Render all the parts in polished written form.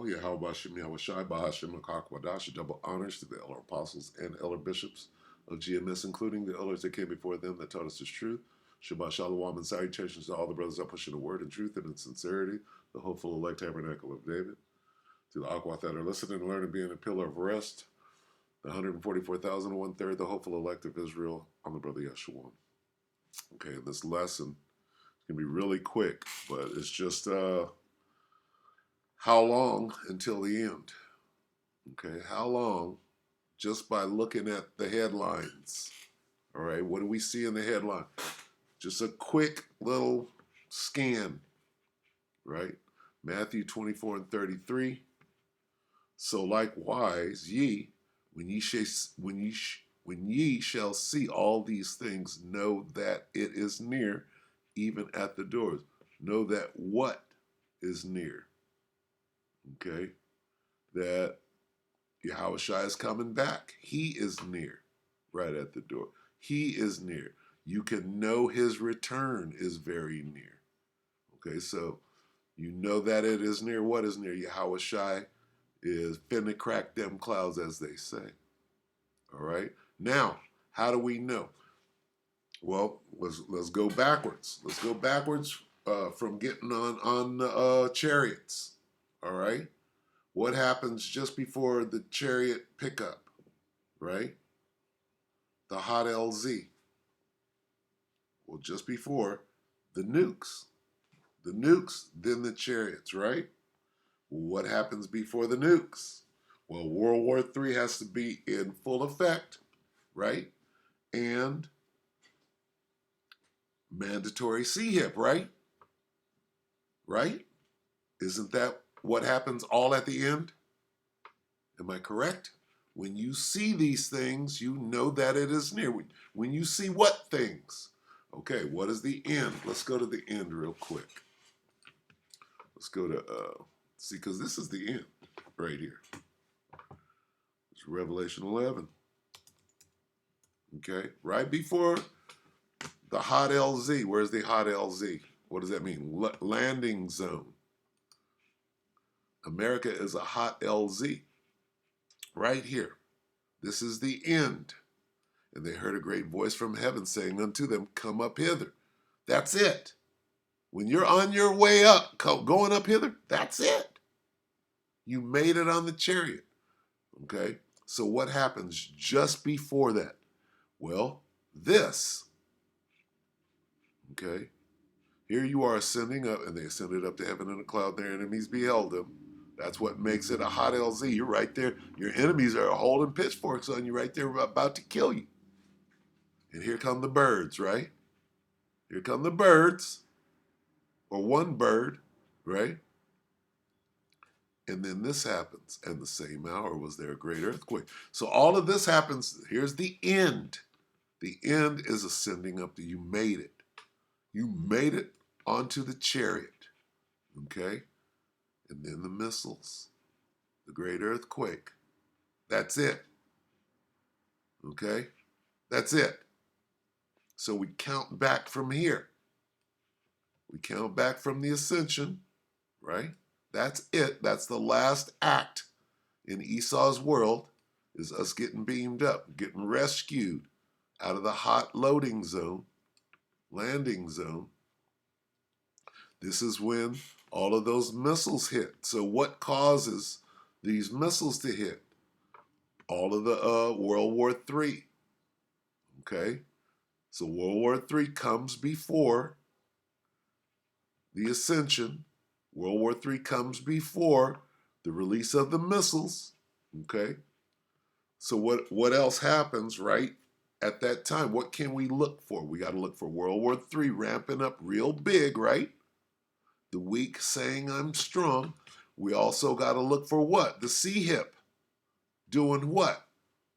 Yahweh, Yahweh Bashem, Yahweh Shai, Bahashem, Akakwadash, double honors to the elder apostles and elder bishops of GMS, including the elders that came before them that taught us this truth. Shabbat Shalom and salutations to all the brothers that push in the word and truth and in sincerity, the hopeful elect tabernacle of David. To the Aquath that are listening and learning, being a pillar of rest, the 144,000, one-third, the hopeful elect of Israel, on the brother Yeshua. Okay, this lesson can be really quick, but it's just how long until the end? Okay, how long? Just by looking at the headlines. All right, what do we see in the headline? Just a quick little scan, right? Matthew 24 and 33. So likewise, ye, when ye shall see all these things, know that it is near, even at the doors. Know that what is near. Okay? That Yahushua is coming back. He is near, right at the door. He is near. You can know his return is very near. Okay, so you know that it is near. What is near? Yahushua is finna crack them clouds, as they say. All right. Now, how do we know? Well, let's go backwards. Let's go backwards from getting on the chariots. All right. What happens just before the chariot pickup? Right. The hot LZ. Well, just before the nukes. The nukes, then the chariots. Right. What happens before the nukes? Well, World War III has to be in full effect, right? And mandatory CHIP, right? Right? Isn't that what happens all at the end? Am I correct? When you see these things, you know that it is near. When you see what things? Okay, what is the end? Let's go to the end real quick. Let's go to, see, because this is the end right here. It's Revelation 11. Okay, right before the hot LZ. Where's the hot LZ? What does that mean? Landing zone. America is a hot LZ. Right here. This is the end. And they heard a great voice from heaven saying unto them, come up hither. That's it. When you're on your way up, going up hither, that's it. You made it on the chariot. Okay? So what happens just before that? Well, this. Okay? Here you are ascending up, and they ascended up to heaven in a cloud. Their enemies beheld them. That's what makes it a hot LZ. You're right there. Your enemies are holding pitchforks on you right there, about to kill you. And here come the birds, right? Here come the birds, or one bird, right? And then this happens. And the same hour was there a great earthquake. So all of this happens. Here's the end. The end is ascending up to you made it. You made it onto the chariot. Okay? And then the missiles. The great earthquake. That's it. Okay? That's it. So we count back from here. We count back from the ascension, right? That's it. That's the last act in Esau's world, is us getting beamed up, getting rescued out of the hot loading zone, landing zone. This is when all of those missiles hit. So what causes these missiles to hit? All of the World War III. Okay? So World War III comes before the ascension. World War III comes before the release of the missiles. Okay? So what else happens right at that time? What can we look for? We got to look for World War III ramping up real big, right? The weak saying I'm strong. We also got to look for what? The CHIP. Doing what?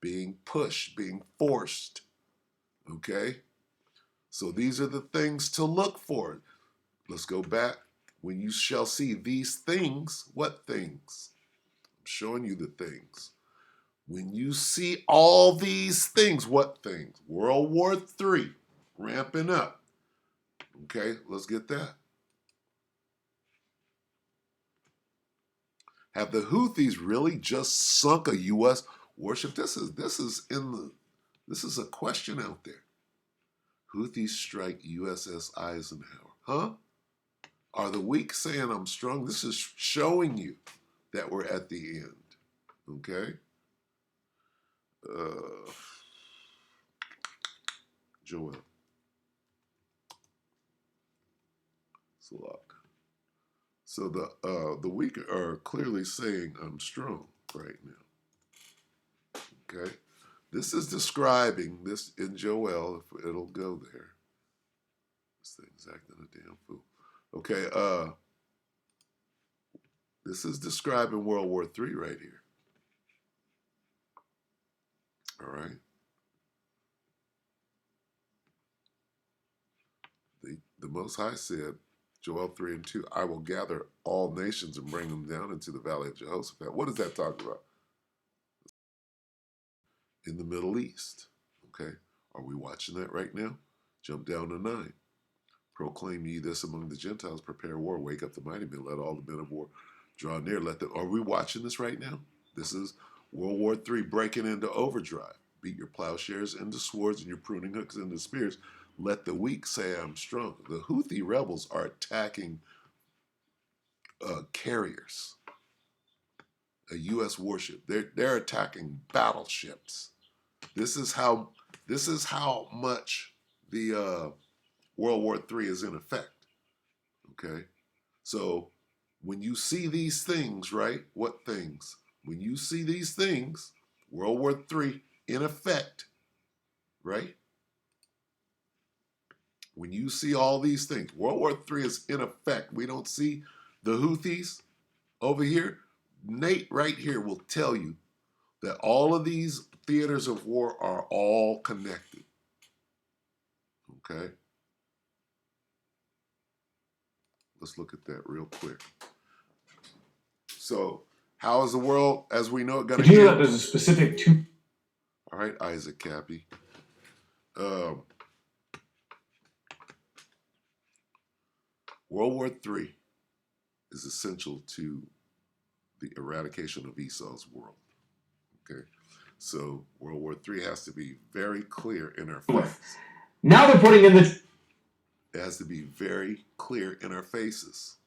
Being pushed, being forced. Okay? So these are the things to look for. Let's go back. When you shall see these things, what things? I'm showing you the things. When you see all these things, what things? World War III ramping up. Okay, let's get that. Have the Houthis really just sunk a U.S. warship? This is a question out there. Houthis strike USS Eisenhower. Huh? Are the weak saying I'm strong? This is showing you that we're at the end. Okay? Joel. Salak. So the weak are clearly saying I'm strong right now. Okay? This is describing this in Joel, if it'll go there. This thing's acting a damn fool. Okay, this is describing World War III right here. All right. The Most High said, Joel 3 and 2, I will gather all nations and bring them down into the valley of Jehoshaphat. What does that talk about? In the Middle East. Okay. Are we watching that right now? Jump down to 9. Proclaim ye this among the Gentiles, prepare war, wake up the mighty men, let all the men of war draw near. Are we watching this right now? This is World War III breaking into overdrive. Beat your plowshares into swords and your pruning hooks into spears. Let the weak say I'm strong. The Houthi rebels are attacking carriers, a U.S. warship. They're attacking battleships. This is how much the World War III is in effect. Okay, so when you see these things, right? What things? When you see these things, World War III in effect, right? When you see all these things, World War III is in effect. We don't see the Houthis over here. Nate right here will tell you that all of these theaters of war are all connected. Okay? Let's look at that real quick. So, how is the world as we know it going to end? You know that there's a specific two. All right, Isaac Cappy. World War III is essential to the eradication of Esau's world. Okay, so World War III has to be very clear in our face. Now they're putting in the. It has to be very clear in our faces.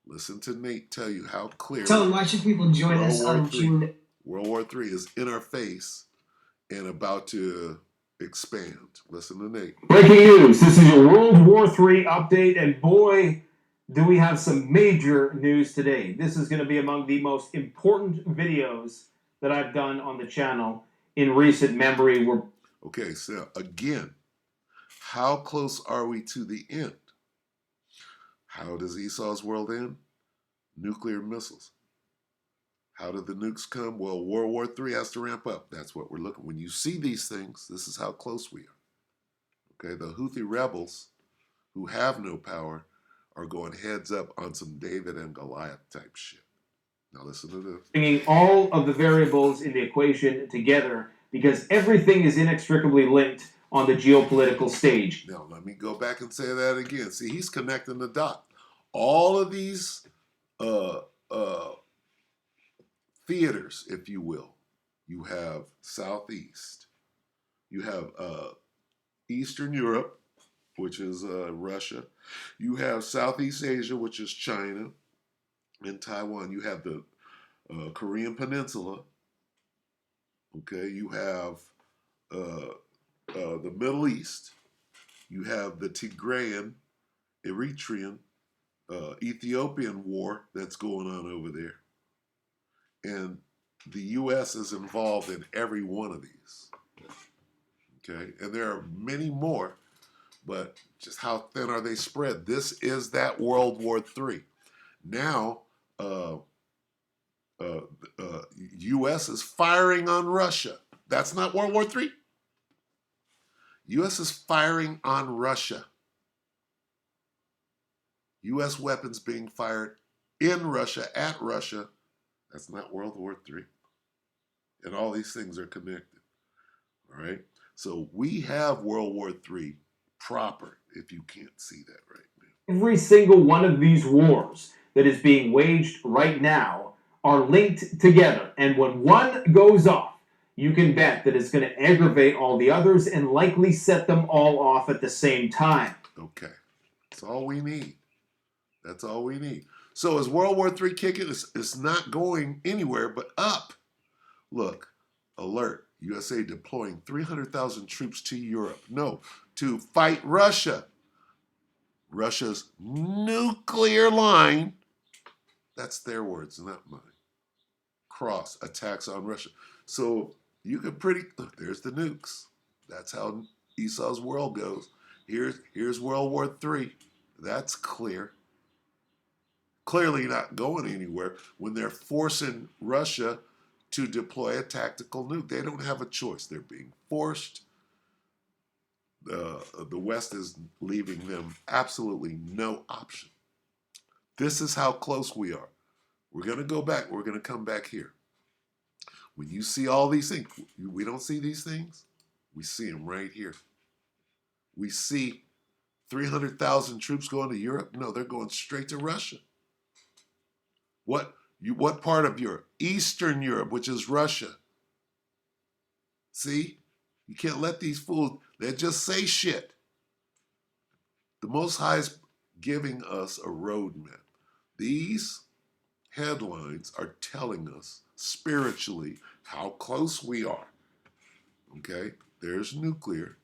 Listen to Nate tell you how clear. Tell them why should people join us on June. World War III is in our face and about to expand. Listen to Nate. Breaking news. This is your World War III update, and boy, do we have some major news today. This is going to be among the most important videos that I've done on the channel in recent memory. Okay, so again, how close are we to the end? How does Esau's world end? Nuclear missiles. How did the nukes come? Well, World War III has to ramp up. That's what we're looking. When you see these things, this is how close we are. Okay, the Houthi rebels who have no power are going heads up on some David and Goliath type shit. Now listen to this. Bringing all of the variables in the equation together because everything is inextricably linked on the geopolitical stage. Now let me go back and say that again. See, he's connecting the dot. All of these theaters, if you will. You have Southeast. You have Eastern Europe, which is Russia. You have Southeast Asia, which is China and Taiwan. You have the Korean Peninsula. Okay, you have the Middle East. You have the Tigrayan, Eritrean, Ethiopian war that's going on over there. And the U.S. is involved in every one of these. Okay, and there are many more, but just how thin are they spread? This is that World War III. Now, U.S. is firing on Russia. That's not World War III. U.S. is firing on Russia. U.S. weapons being fired in Russia, at Russia. That's not World War III. And all these things are connected. All right? So we have World War III proper, if you can't see that right now. Every single one of these wars that is being waged right now are linked together. And when one goes off, you can bet that it's going to aggravate all the others and likely set them all off at the same time. Okay. That's all we need. That's all we need. So is World War III kicking? It's not going anywhere but up. Look, alert. USA deploying 300,000 troops to Europe. No, to fight Russia. Russia's nuclear line, that's their words, not mine. Cross attacks on Russia. So you can look, there's the nukes. That's how Esau's world goes. Here's World War III. That's clear. Clearly not going anywhere when they're forcing Russia to deploy a tactical nuke. They don't have a choice. They're being forced. The West is leaving them absolutely no option. This is how close we are. We're going to go back. We're going to come back here. When you see all these things, we don't see these things. We see them right here. We see 300,000 troops going to Europe. No, they're going straight to Russia. What part of Europe? Eastern Europe, which is Russia. See? You can't let these fools, they just say shit. The Most High is giving us a roadmap. These headlines are telling us spiritually how close we are. Okay? There's nuclear.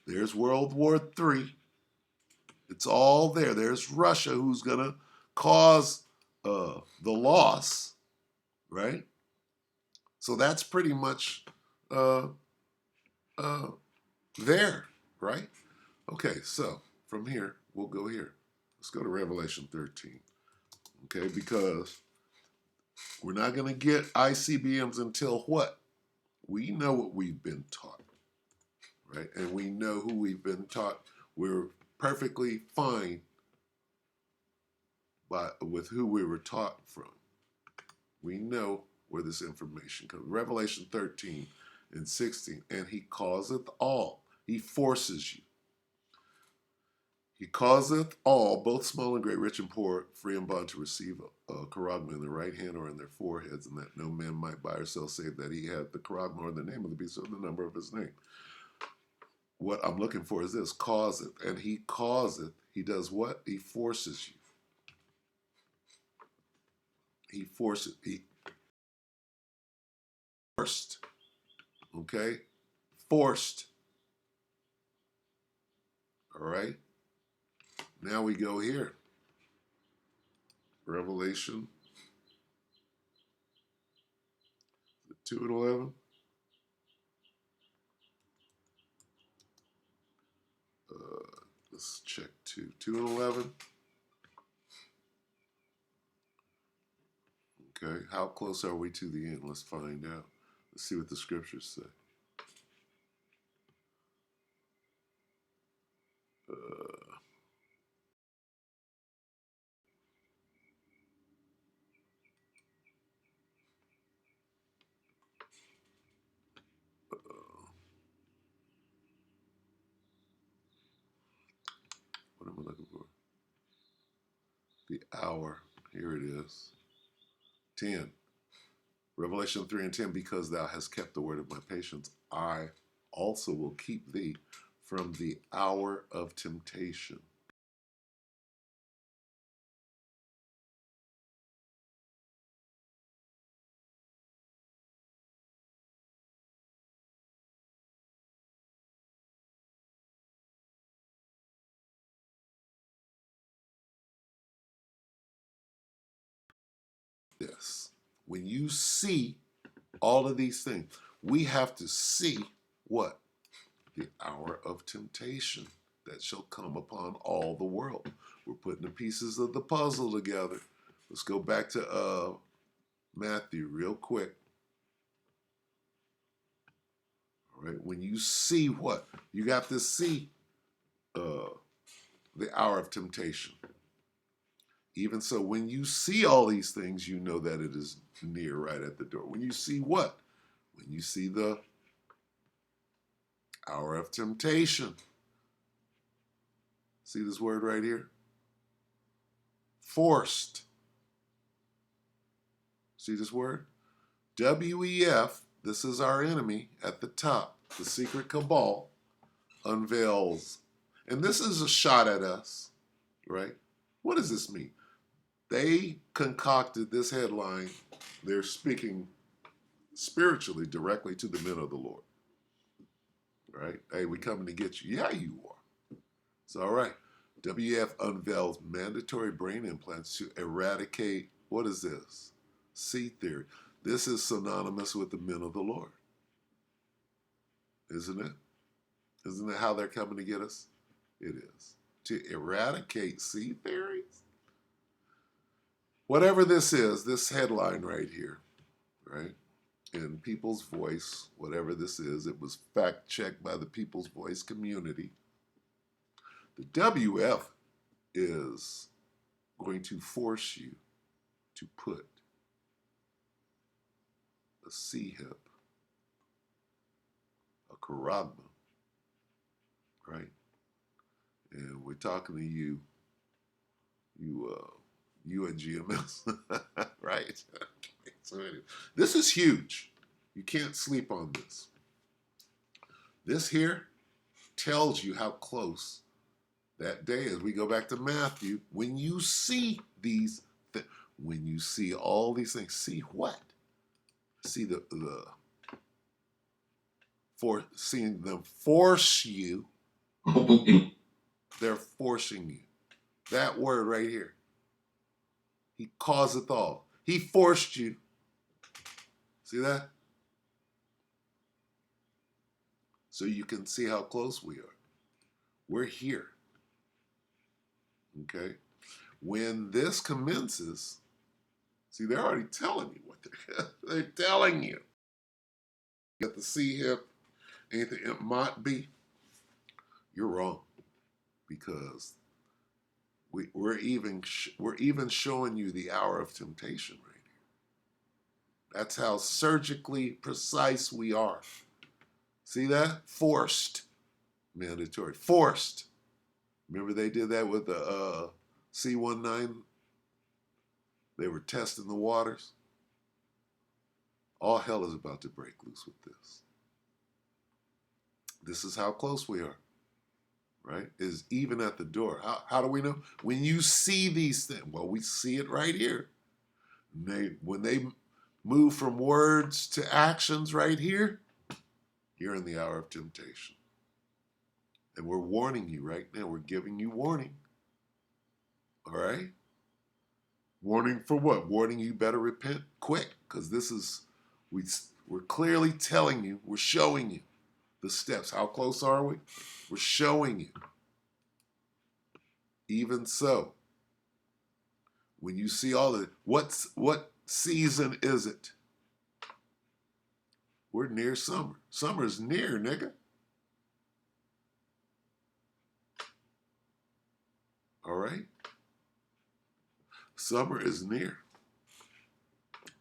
There's World War III. It's all there. There's Russia, who's going to cause the loss, right? So that's pretty much there, right? Okay, so from here, we'll go here. Let's go to Revelation 13, okay? Because we're not going to get ICBMs until what? We know what we've been taught, right? And we know who we've been taught. We're perfectly fine with who we were taught from. We know where this information comes. Revelation 13 and 16. And he causeth all. He forces you. He causeth all, both small and great, rich and poor, free and bond, to receive a charagma in their right hand or in their foreheads, and that no man might buy or sell save that he had the charagma or the name of the beast or the number of his name. What I'm looking for is this: causeth. And he causeth. He does what? He forces you. He forces. He forced. Okay? Forced. All right? Now we go here. Revelation 2 and 11. Let's check 2. 2 and 11. Okay, how close are we to the end? Let's find out. Let's see what the scriptures say. What am I looking for? The hour. Here it is. 10. Revelation 3 and 10. Because thou hast kept the word of my patience, I also will keep thee from the hour of temptation. Yes. When you see all of these things, we have to see what? The hour of temptation that shall come upon all the world. We're putting the pieces of the puzzle together. Let's go back to Matthew real quick. All right, when you see what? You got to see the hour of temptation. Even so, when you see all these things, you know that it is near, right at the door. When you see what? When you see the hour of temptation. See this word right here? Forced. See this word? WEF, this is our enemy at the top. The secret cabal unveils. And this is a shot at us, right? What does this mean? They concocted this headline. They're speaking spiritually directly to the men of the Lord. Right? Hey, we coming to get you. Yeah, you are. It's all right. WF unveils mandatory brain implants to eradicate, what is this? C theory. This is synonymous with the men of the Lord. Isn't it? Isn't it how they're coming to get us? It is. To eradicate C theories? Whatever this is, this headline right here, right? In People's Voice, whatever this is, it was fact-checked by the People's Voice community. The WF is going to force you to put a C-hip, a charagma, right? And we're talking to you at GMS, right? So anyway, this is huge. You can't sleep on this. This here tells you how close that day is. We go back to Matthew. When you see these, when you see all these things, see what? See seeing them force you. They're forcing you. That word right here. He causeth all. He forced you. See that? So you can see how close we are. We're here. Okay? When this commences, see, they're already telling you what they're telling you. You got the C-hip, anything it might be. You're wrong. Because we're even showing you the hour of temptation right here. That's how surgically precise we are. See that? Forced. Mandatory. Forced. Remember they did that with the C-19? They were testing the waters. All hell is about to break loose with this. This is how close we are. Right? Is even at the door. How do we know? When you see these things, well, we see it right here. When they move from words to actions right here, you're in the hour of temptation. And we're warning you right now. We're giving you warning. All right? Warning for what? Warning you better repent quick, because this is, we're clearly telling you, we're showing you the steps. How close are we? We're showing you. Even so, when you see all the, what season is it? We're near summer. Summer's near, nigga. All right? Summer is near.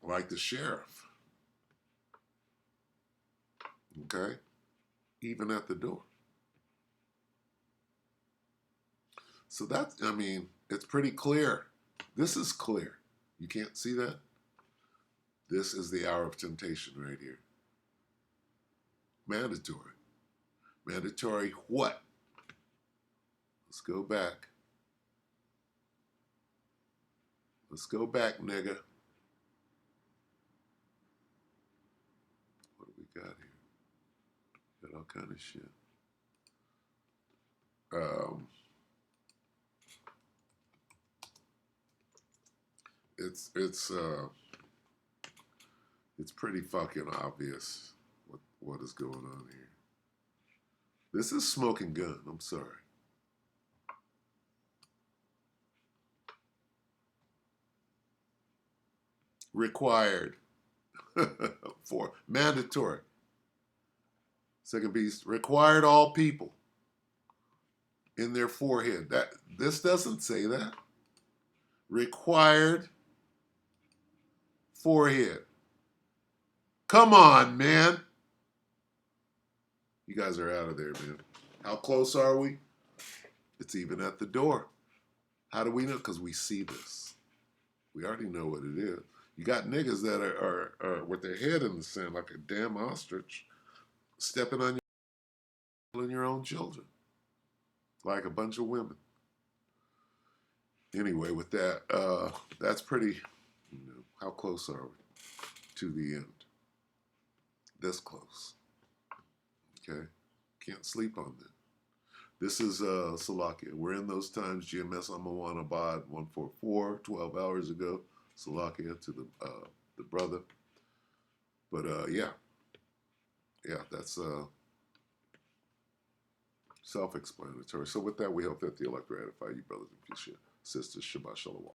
Like the sheriff. Okay? Even at the door. So that's, I mean, it's pretty clear. This is clear. You can't see that? This is the hour of temptation right here. Mandatory. Mandatory what? Let's go back. Let's go back, nigga. What do we got here? Got all kind of shit. It's pretty fucking obvious what is going on here. This is smoking gun. I'm sorry. Required for mandatory. Second piece, required all people in their forehead. This doesn't say that. Required forehead. Come on, man. You guys are out of there, man. How close are we? It's even at the door. How do we know? Because we see this. We already know what it is. You got niggas that are with their head in the sand like a damn ostrich, stepping on your own children, like a bunch of women. Anyway, with that, that's pretty. How close are we to the end? This close. Okay, can't sleep on that. This is Salakia. We're in those times. GMS Amawanabad 144, 12 hours ago. Salakia to the brother. But yeah, that's self-explanatory. So with that, we hope that the elect ratify you, brothers and sisters. Shabbat Shalom.